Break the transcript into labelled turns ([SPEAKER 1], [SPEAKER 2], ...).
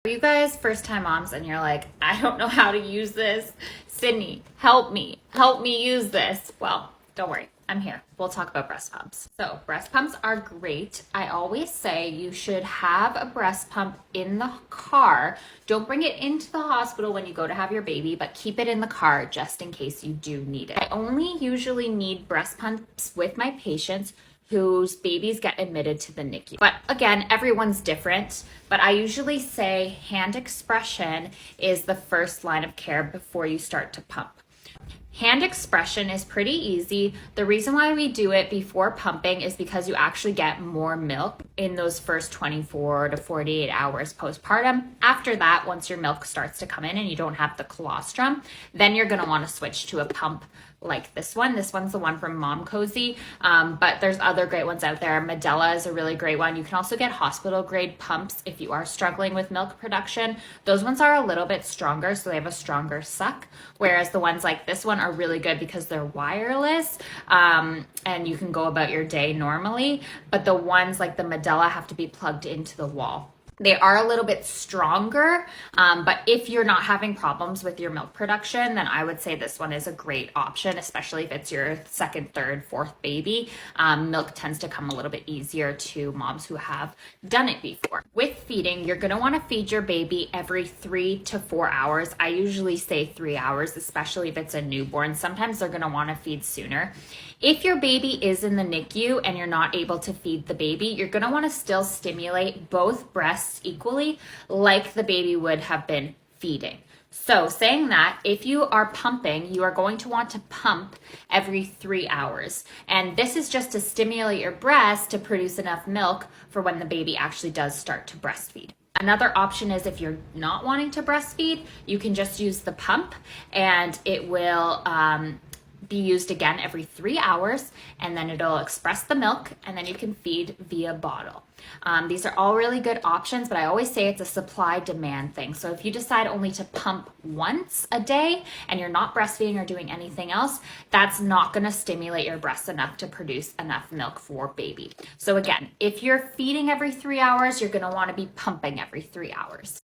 [SPEAKER 1] Are you guys first time moms and you're like, I don't know how to use this? Sydney, help me use this. Well, don't worry, I'm here. We'll talk about breast pumps. So breast pumps are great. I always say you should have a breast pump in the car. Don't bring it into the hospital when you go to have your baby, but keep it in the car just in case you do need it. I only usually need breast pumps with my patients whose babies get admitted to the NICU. But again, everyone's different. But I usually say hand expression is the first line of care before you start to pump. Hand expression is pretty easy. The reason why we do it before pumping is because you actually get more milk in those first 24 to 48 hours postpartum. After that, once your milk starts to come in and you don't have the colostrum, then you're gonna wanna switch to a pump like this one. This one's the one from Mom Cozy, but there's other great ones out there. Medela is a really great one. You can also get hospital grade pumps if you are struggling with milk production. Those ones are a little bit stronger, so they have a stronger suck, whereas the ones like this one are really good because they're wireless, and you can go about your day normally, but the ones like the Medela have to be plugged into the wall. They are a little bit stronger, but if you're not having problems with your milk production, then I would say this one is a great option, especially if it's your second, third, fourth baby. Milk tends to come a little bit easier to moms who have done it before. With feeding, you're gonna wanna feed your baby every 3 to 4 hours. I usually say 3 hours, especially if it's a newborn. Sometimes they're gonna wanna feed sooner. If your baby is in the NICU and you're not able to feed the baby, you're gonna wanna still stimulate both breasts equally like the baby would have been feeding. So saying that, if you are pumping, you are going to want to pump every 3 hours. And this is just to stimulate your breast to produce enough milk for when the baby actually does start to breastfeed. Another option is if you're not wanting to breastfeed, you can just use the pump and it will be used again every 3 hours, and then it'll express the milk, and then you can feed via bottle. These are all really good options, but I always say it's a supply-demand thing. So if you decide only to pump once a day and you're not breastfeeding or doing anything else, that's not gonna stimulate your breast enough to produce enough milk for baby. So again, if you're feeding every 3 hours, you're gonna wanna be pumping every 3 hours.